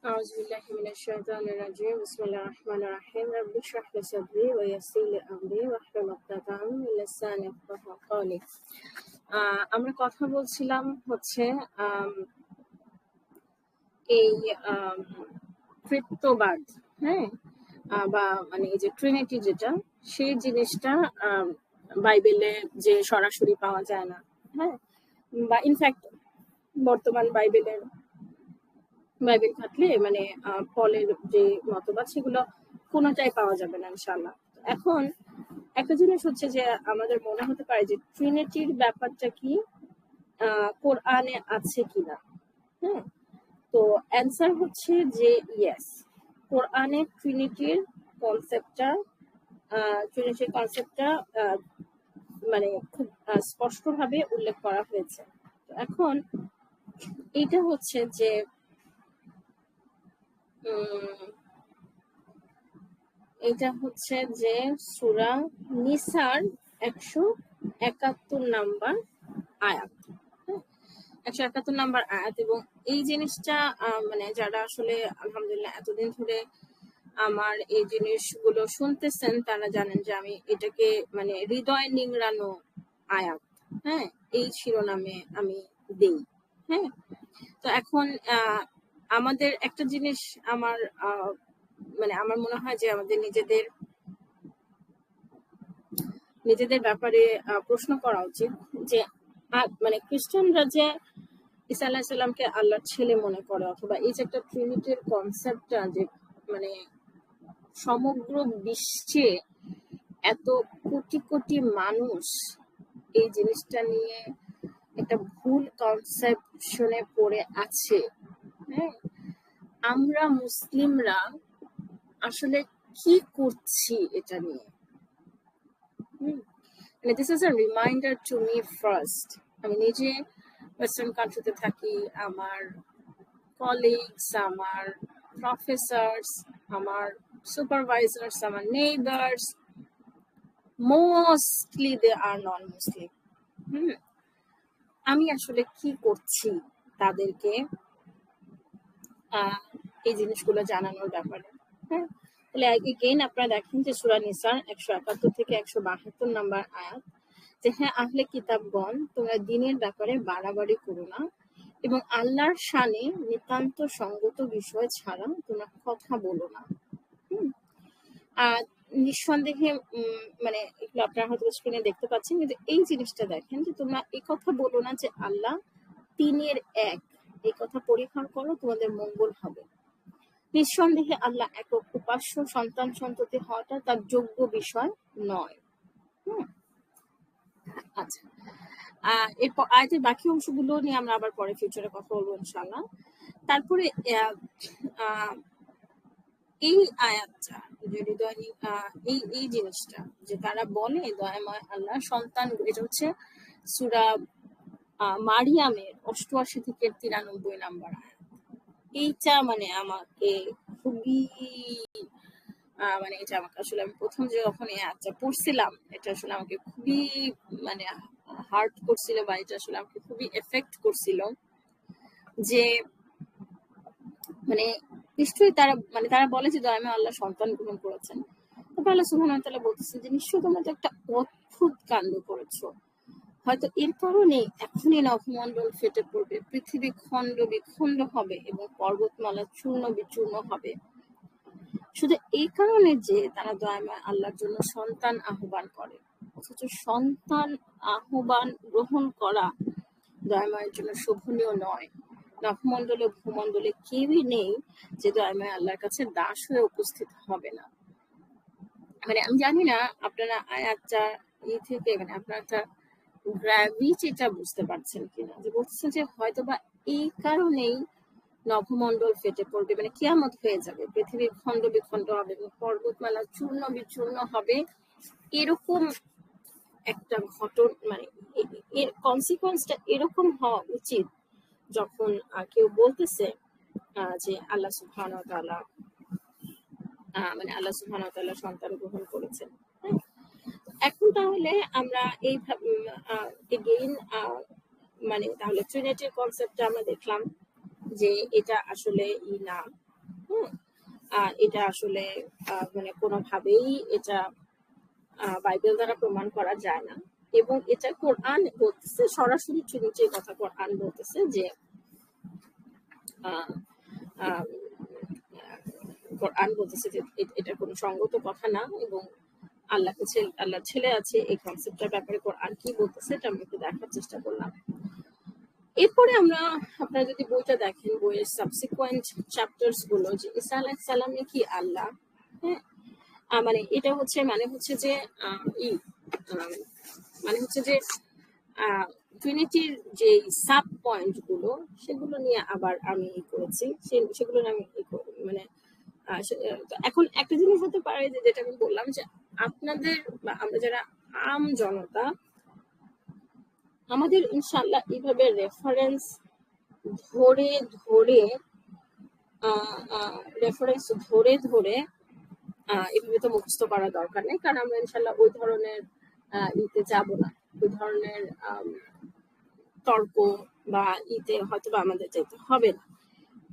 أعوذ بالله من الشيطان الرجيم بسم الله الرحمن الرحيم رب اشرح لي صدري ويسر لي أمري واحلل عقدة من لساني يفقهوا قولي। আমরা কথা বলছিলাম হচ্ছে এই তৃতীয়বাদ, হ্যাঁ, বা মানে এই যে ট্রিনিটি যেটা, সেই জিনিসটা বাইবেলে যে সরাসরি পাওয়া যায় না, হ্যাঁ, বা ইনফ্যাক্ট বর্তমান বাইবেল ঘাটলে মানে পলের যে মতবাদ সেগুলো কোনোটাই পাওয়া যাবে না ইনশাআল্লাহ। এখন একটা জিনিস হচ্ছে যে আমাদের মনে হতে পারে যে ট্রিনিটির ব্যাপারটা কি কোরআনে আছে কিনা, হ্যাঁ। তো অ্যান্সার হচ্ছে যে ইয়েস, কোরআনে ট্রিনিটির কনসেপ্টটা মানে খুব স্পষ্টভাবে উল্লেখ করা হয়েছে। এখন এটা হচ্ছে যে এটা হচ্ছে যে সূরা নিসার 171 নাম্বার আয়াত, 171 নাম্বার আয়াত। এবং এই জিনিসটা মানে যারা আসলে আলহামদুলিল্লাহ এতদিন ধরে আমার এই জিনিসগুলো শুনতেছেন তারা জানেন যে আমি এটাকে মানে হৃদয় নিংড়ানো আয়াত, হ্যাঁ, এই শিরোনামে আমি দেই, হ্যাঁ। তো এখন আমাদের একটা জিনিস আমার মানে আমার মনে হয় যে আমাদের নিজেদের ব্যাপারে প্রশ্ন করা উচিত যে মানে খ্রিস্টানরা যে ঈসা আলাইহিস সালামকে আল্লাহর ছেলে মনে করে, অথবা এই যে একটা ট্রিনিটির কনসেপ্টটা যে মানে সমগ্র বিশ্বে এত কোটি কোটি মানুষ এই জিনিসটা নিয়ে একটা ভুল কনসেপশনে পড়ে আছে, হ্যাঁ। আমরা মুসলিমরা আসলে কি করছি এটা নিয়ে? মানে this is a reminder to me first. আমি নিজে ওয়েস্টার্ন কান্ট্রিতে থাকি, আমার কলিগস, আমার প্রফেসর্স, আমার সুপারভাইজার্স, আমার নেইবার্স, মোস্টলি দে আর নন মুসলিম। আমি আসলে কি করছি তাদেরকে এই জিনিসগুলো জানানোর ব্যাপারে, হ্যাঁ। তাহলে এগেইন আপনারা দেখেন যে সূরা নিসার 171 থেকে 172 নাম্বার আয়াত, যে হ্যাঁ আহলে কিতাবগণ, তোমরা দ্বীনের ব্যাপারে বাড়াবাড়ি করো না এবং আল্লাহর শানে নিতান্ত সঙ্গত বিষয় ছাড়া তোমরা কথা বলো না। আর নিঃসন্দেহে মানে এগুলো আপনারা হয়তো স্ক্রিনে দেখতে পাচ্ছেন, কিন্তু এই জিনিসটা দেখেন যে তোমরা এই কথা বলো না যে আল্লাহ তিনের এক, এই কথা পরিহার করো, তোমাদের মঙ্গল হবে। নিঃসন্দেহে আল্লাহ একক উপাস্য, সন্তান সন্ততি হওয়াটা তার যোগ্য বিষয় নয়। আচ্ছা, এরপর আয়াতের বাকি অংশগুলো নিয়ে আমরা আবার পরে ফিউচারে কথা বলবো ইনশাআল্লাহ। তারপরে এই আয়াতটা যে হৃদয় এই জিনিসটা যে তারা বলে দয়াময় আল্লাহ সন্তান, এটা হচ্ছে সূরা মারিয়ামের 88 থেকে 93 নাম্বার আয়াত। এইটা মানে আমাকে খুবই মানে এটা আমাকে আসলে আমি প্রথম যখন এই আয়াতটা পড়ছিলাম এটা আসলে আমাকে খুবই মানে হার্ট করছিল, বা এটা আসলে আমাকে খুবই এফেক্ট করছিল যে মানে নিশ্চয়ই তারা বলে যে দয়াময় আল্লাহ সন্তান গ্রহণ করেছেন। তারপর আল্লাহ সুবহানাহু ওয়া তাআলা বলতেছেন যে নিশ্চয়ই তোমরা তো একটা অদ্ভুত কাণ্ড করেছো, হয়তো এর কারণে এখনই নভমণ্ডল ফেটে পড়বে, পৃথিবী খণ্ড বিখণ্ড হবে এবং পর্বতমালা চূর্ণ বিচূর্ণ হবে, শুধু এই কারণে যে তারা দয়াময় আল্লাহর জন্য সন্তান আহ্বান করে। অথচ সন্তান আহ্বান গ্রহণ করা দয়াময়ের জন্য শোভনীয় নয়। নভমণ্ডলে ভূমণ্ডলে কেউই নেই যে দয়াময় আল্লাহর কাছে দাস হয়ে উপস্থিত হবে না। মানে আমি জানি না আপনারা আয়াতটা থেকে মানে আপনার একটা গ্র্যাভিটিটা বুঝতে পারছেন কিনা, যে বলতেছে যে হয়তোবা এই কারণেই নভমণ্ডল ফেটে পড়বে, মানে কিয়ামত হয়ে যাবে, পৃথিবী খণ্ড বিখণ্ড হবে এবং পর্বতমালা চূর্ণ বিচূর্ণ হবে, এরকম একটা ঘটনা, মানে এর কনসিকোয়েন্সটা এরকম হওয়া উচিত যখন কেউ বলতেছে যে আল্লাহ সুবহানাহু ওয়া তাআলা মানে আল্লাহ সুবহানাহু ওয়া তাআলা সন্তান গ্রহণ করেছেন। এখন তাহলে আমরা এই এগেইন মানে তাহলে ট্রিনিটির কনসেপ্টটা আমরা দেখলাম যে এটা আসলে না, হুম, এটা আসলে মানে কোনোভাবেই এটা বাইবেল দ্বারা প্রমাণ করা যায় না। এবং এটা কোরআন বলতেছে, সরাসরি নিচে কথা কোরআন বলতেছে যে আহ, আহ, কোরআন বলতেছে যে এটা কোনো সঙ্গত কথা না। এবং আল্লাহ ছেলে আছে, এই কনসেপ্টটার ব্যাপারে কোরআন কি বলতেছে এটা আমি একটু দেখার চেষ্টা করলাম। এরপরে আমরা, আপনারা যদি বইটা দেখেন, বইয়ের সাবসিকুয়েন্ট চ্যাপ্টার্স গুলো, যে ঈসা আলাইহিস সালামে কি আল্লাহ, হ্যাঁ, মানে হচ্ছে যে মানে হচ্ছে যে ট্রিনিটির যে সাব পয়েন্ট গুলো, সেগুলো নিয়ে আবার আমি করেছি, সেগুলো নিয়ে আমি মানে এখন একটা জিনিস হতে পারে যে, যেটা আমি বললাম যে আপনাদের বা আমরা যারা আম জনতা, আমাদের ইনশাল্লাহ এইভাবে রেফারেন্স ধরে ধরে রেফারেন্স ধরে ধরে এভাবে তো মুখস্থ করা দরকার নেই, কারণ আমরা ইনশাল্লাহ ওই ধরনের ইতে যাব না, ওই ধরনের তর্ক বা ইতে হয়তো বা আমাদের যেতে হবে না।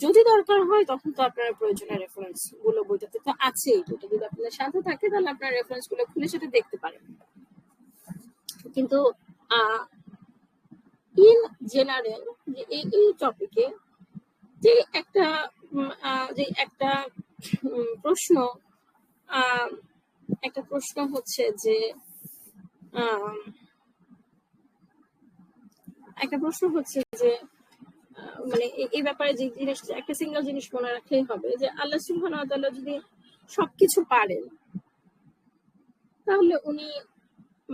যদি দরকার হয় তখন তো আপনার প্রয়োজনীয় রেফারেন্স গুলো বইটাতে তো আছেই, এটা যদি আপনার সাথে থাকে তাহলে আপনার রেফারেন্স গুলো খুলে সেটা দেখতে পারেন। কিন্তু ইন জেনারেল যে এই টপিকে যে একটা প্রশ্ন, একটা প্রশ্ন হচ্ছে যে একটা প্রশ্ন হচ্ছে যে মানে এই ব্যাপারে যে জিনিসটা, একটা সিঙ্গেল জিনিস মনে রাখলেই হবে যে আল্লাহ সুবহানাহু ওয়া তাআলা যদি সবকিছু পারেন, তাহলে উনি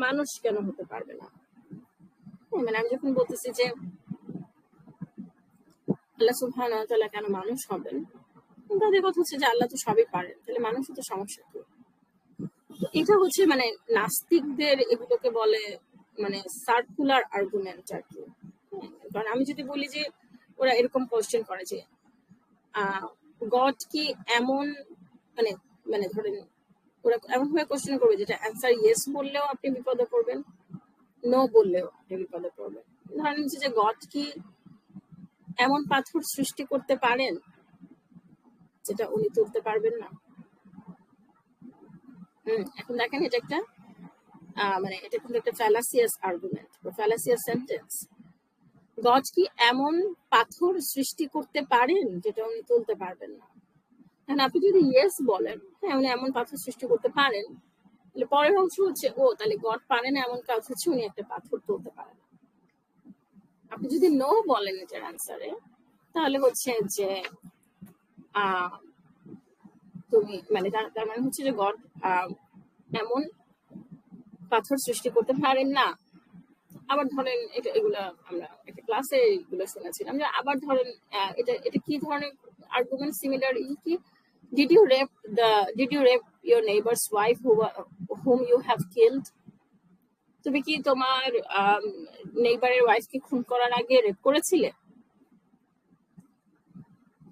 মানুষ কেন হতে পারবে না? মানে আমি যখন বলতেছি যে আল্লাহ সুবহানাহু ওয়া তাআলা কেন মানুষ হবেন, তাদের কথা হচ্ছে যে আল্লাহ তো সবই পারেন, তাহলে মানুষের তো সমস্যা কি? এটা হচ্ছে মানে নাস্তিকদের এগুলোকে বলে মানে সার্কুলার আর্গুমেন্ট আর কি। কারণ আমি যদি বলি যে ওরা এরকম কোশ্চেন করে যে গড কি এমন, মানে মানে ধরেন ওরা এমন ভাবে কোশ্চেন করবে যেটা অ্যান্সার ইয়েস বললেও আপনি বিপদে পড়বেন, নো বললেও আপনি বিপদে পড়বেন। ধরেন হচ্ছে যে গড কি এমন পাথর সৃষ্টি করতে পারেন যেটা উনি তুলতে পারবেন না? এখন দেখেন এটা একটা মানে এটা কিন্তু একটা ফ্যালাসিয়াস আর্গুমেন্ট বা ফ্যালাসিয়াস সেন্টেন্স। গড কি এমন পাথর সৃষ্টি করতে পারেন যেটা উনি তুলতে পারবেন না? এখন আপনি যদি ইয়েস বলেন, হ্যাঁ উনি এমন পাথর সৃষ্টি করতে পারেন, তাহলে পরের অংশ হচ্ছে ও তাহলে গড পারেন এমন কাজ হচ্ছে উনি একটা পাথর তুলতে পারেন। আপনি যদি নো বলেন এটার অ্যান্সারে, তাহলে হচ্ছে যে তুমি মানে তার মানে হচ্ছে যে গড এমন পাথর সৃষ্টি করতে পারেন না। আবার ধরেন এটা এগুলা আমরা একটা ক্লাসে এগুলো শুনেছিলাম যে আবার ধরেন এটা এটা কি ধরনের আর্গুমেন্ট সিমিলার কি, did you rape your neighbor's wife whom you have killed? তুমি কি তোমার নেইবারের ওয়াইফকে খুন করার আগে রেপ করেছিলে?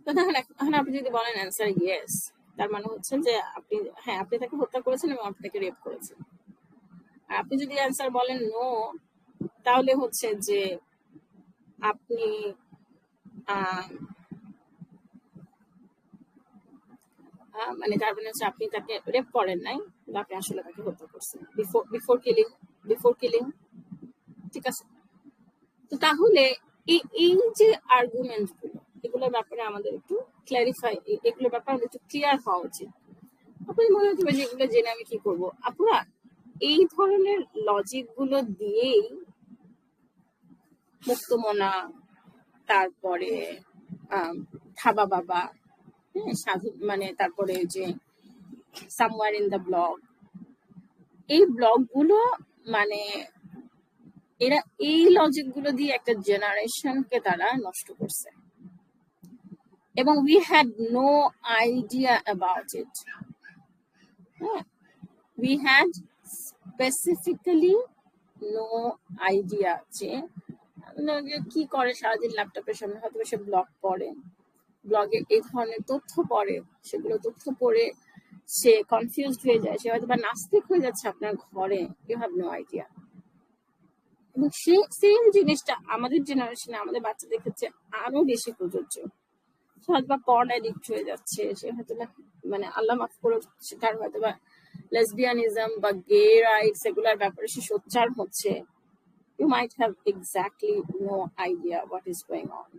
তো দেখেন এখন আপনি যদি বলেন অ্যান্সার ইয়েস, তার মানে হচ্ছে যে আপনি, হ্যাঁ আপনি তাকে হত্যা করেছেন এবং আপনি তাকে রেপ করেছেন। আর আপনি যদি অ্যান্সার বলেন নো, তাহলে হচ্ছে যে আপনি মানে তার মানে হচ্ছে আপনি তাকে রেপ করেন নাই, আপনি আসলে তাকে হত্যা করছেন বিফোর কিলিং। ঠিক আছে? তো তাহলে এই যে আর্গুমেন্ট গুলো, এগুলোর ব্যাপারে আমাদের একটু ক্ল্যারিফাই, এগুলোর ব্যাপারে আমাদের একটু ক্লিয়ার হওয়া উচিত। আপনার মনে হতে পারে যে এগুলো জেনে আমি কি করবো? আপুরা, এই ধরনের লজিক গুলো দিয়েই মুক্তমনা, তারপরে থাবা বাবা, সাধু, মানে তারপরে যে সামওয়্যার ইন দ্য ব্লগ, এই ব্লগ গুলো মানে এরা এই লজিক গুলো দিয়ে একটা জেনারেশনকে তারা নষ্ট করছে, এবং we had no idea about it. হ্যাঁ, we had specifically no idea যে কি করে সারাদিন ল্যাপটপের সামনে, হয়তো সে ব্লগ পড়ে, ব্লগে এই ধরনের তথ্য পড়ে, সেগুলো তথ্য পড়ে সে কনফিউজড হয়ে যায়, সে হয়তো বা নাস্তিক হয়ে যাচ্ছে আপনার ঘরে, ইউ হ্যাভ নো আইডিয়া। এবং সেই সেম জিনিসটা আমাদের জেনারেশনে, আমাদের বাচ্চাদের ক্ষেত্রে আরো বেশি প্রযোজ্য। হয়তো বা পর্ন অ্যাডিক্ট হয়ে যাচ্ছে, সে হয়তো বা মানে আল্লাহ মাফ করে তার হয়তো বা লেসবিয়ানিজম বা গে রাইটস এগুলার ব্যাপারে সে সোচ্চার হচ্ছে, you might have exactly no idea what is going on.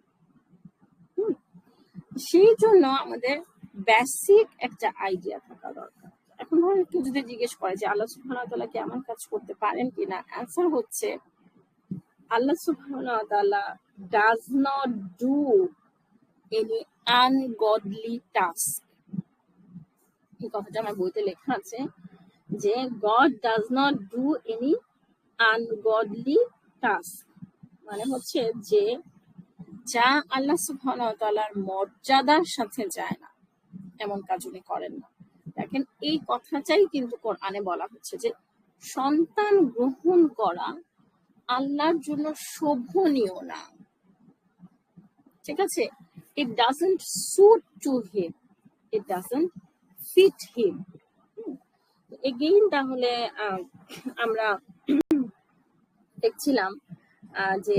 সেই জন্য আমাদের বেসিক একটা আইডিয়া থাকা দরকার। এখন ধরেন কেউ যদি জিজ্ঞেস করে যে আল্লাহ সুবহানাহু ওয়া তাআলা কি এমন কাজ করতে পারেন কিনা, অ্যান্সার হচ্ছে আল্লাহ সুবহানাহু ওয়া তাআলা does not do any ungodly task. এই কথাটা আমার বইতে লেখা আছে যে God does not do any ungodly task, মানে হচ্ছে যে যা আল্লাহ সুবহানাহু ওয়া তাআলার মর্যাদার সাথে যায় না এমন কাজ উনি করেন না। দেখেন এই কথাটাই কিন্তু কোরআনে বলা হচ্ছে যে সন্তান গ্রহণ করা আল্লাহর জন্য শোভনীয় না, ঠিক আছে? It doesn't suit to him, it doesn't fit him. Again তাহলে আমরা দেখছিলাম যে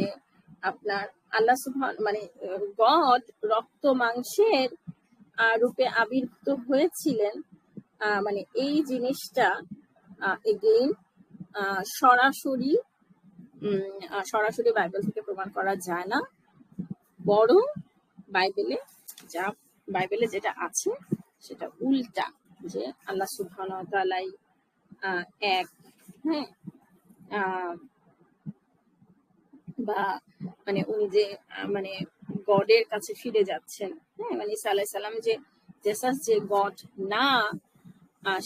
আপনার আল্লাহ সুবহান মানে গড রক্ত মাংসের রূপে আবির্ভূত হয়েছিলেন, মানে এই জিনিসটা এগেইন সরাসরি সরাসরি বাইবেল থেকে প্রমাণ করা যায় না, বরং বাইবেলে যেটা আছে সেটা উল্টা, যে আল্লাহ সুবহানাহু ওয়া তাআলাই এক, হ্যাঁ, বা মানে উনি যে মানে গডের কাছে ফিরে যাচ্ছেন, হ্যাঁ, মানে ঈসা আলাইহিস সালাম যে জেসাস যে গড না,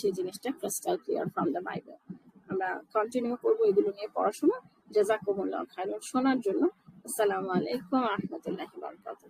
সেই জিনিসটা crystal clear from the Bible. আমরা কন্টিনিউ করবো এগুলো নিয়ে পড়াশোনা। জাযাকুমুল্লাহু খাইরান শোনার জন্য। আসসালামু আলাইকুম ওয়া রাহমাতুল্লাহি ওয়া বারাকাতুহু।